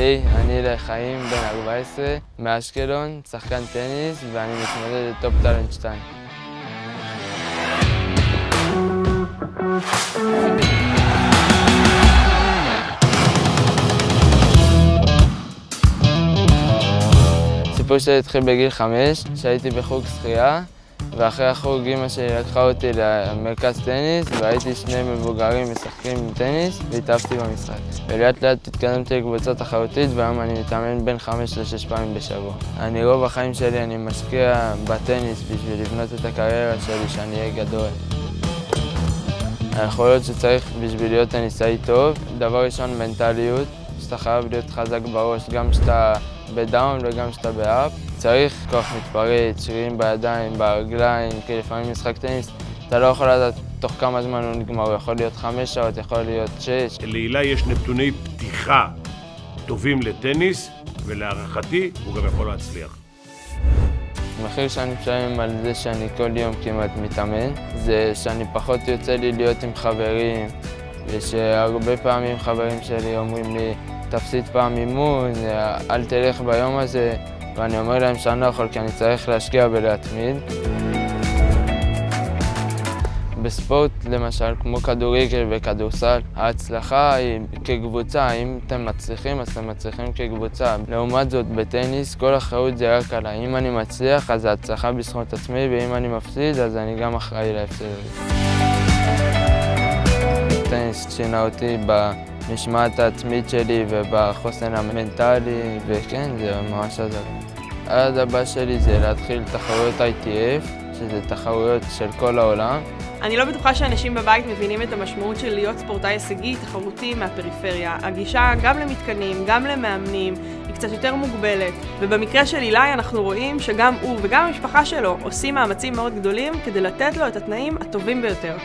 היי, אני לחיים בן 14 מאשקלון, שחקן טניס, ואני מתמודד לטופ טלנט 2. הסיפור שלי התחיל בגיל 5, שהייתי בחוג שחייה, ואחרי החוג אמא שלי לקחה אותי למרכז טניס, והייתי שני מבוגרים משחקים טניס, והתאהבתי במשחק. ולאט לאט התקדמתי לקבוצה תחרותית, והיום אני מתאמן בין 5 ל-6 פעמים בשבוע. רוב החיים שלי אני משקיע בטניס בשביל לבנות את הקריירה שלי, שאני אהיה גדול. היכולות שצריך בשביל להיות טניסאי טוב, דבר ראשון מנטליות, שאתה חייב להיות חזק בראש, גם כשאתה בדאון וגם כשאתה באפ. צריך כוח מתפרץ, שרירים בידיים, ברגליים, כי לפעמים משחק טניס, אתה לא יכול לדעת תוך כמה זמן הוא נגמר, הוא יכול להיות 5 שעות, יכול להיות 6. להילה יש נתוני פתיחה טובים לטניס, ולהערכתי הוא גם יכול להצליח. המחיר שאני משלם על זה שאני כל יום כמעט מתאמן, זה שאני פחות יוצא לי להיות עם חברים, ושהרבה פעמים חברים שלי אומרים לי, תפסיד פעם אימון, אל תלך ביום הזה, ואני אומר להם שאני לא יכול כי אני צריך להשקיע ולהתמיד. בספורט למשל, כמו כדורגל וכדורסל, ההצלחה היא כקבוצה. אם אתם מצליחים, אז אתם מצליחים כקבוצה. לעומת זאת, בטניס, כל האחריות זה רק עליי. אם אני מצליח, אז ההצלחה בזכות עצמי, ואם אני מפסיד, אז אני גם אחראי להפסד. טניס שינה אותי במשמעת העצמית שלי ובחוסן המנטלי, וכן, זה ממש עזר. היעד הבא שלי זה להתחיל תחרויות ITF, שזה תחרויות של כל העולם. אני לא בטוחה שאנשים בבית מבינים את המשמעות של להיות ספורטאי הישגי תחרותי מהפריפריה. הגישה גם למתקנים, גם למאמנים, היא קצת יותר מוגבלת. ובמקרה של אילי אנחנו רואים שגם הוא וגם המשפחה שלו עושים מאמצים מאוד גדולים כדי לתת לו את התנאים הטובים ביותר.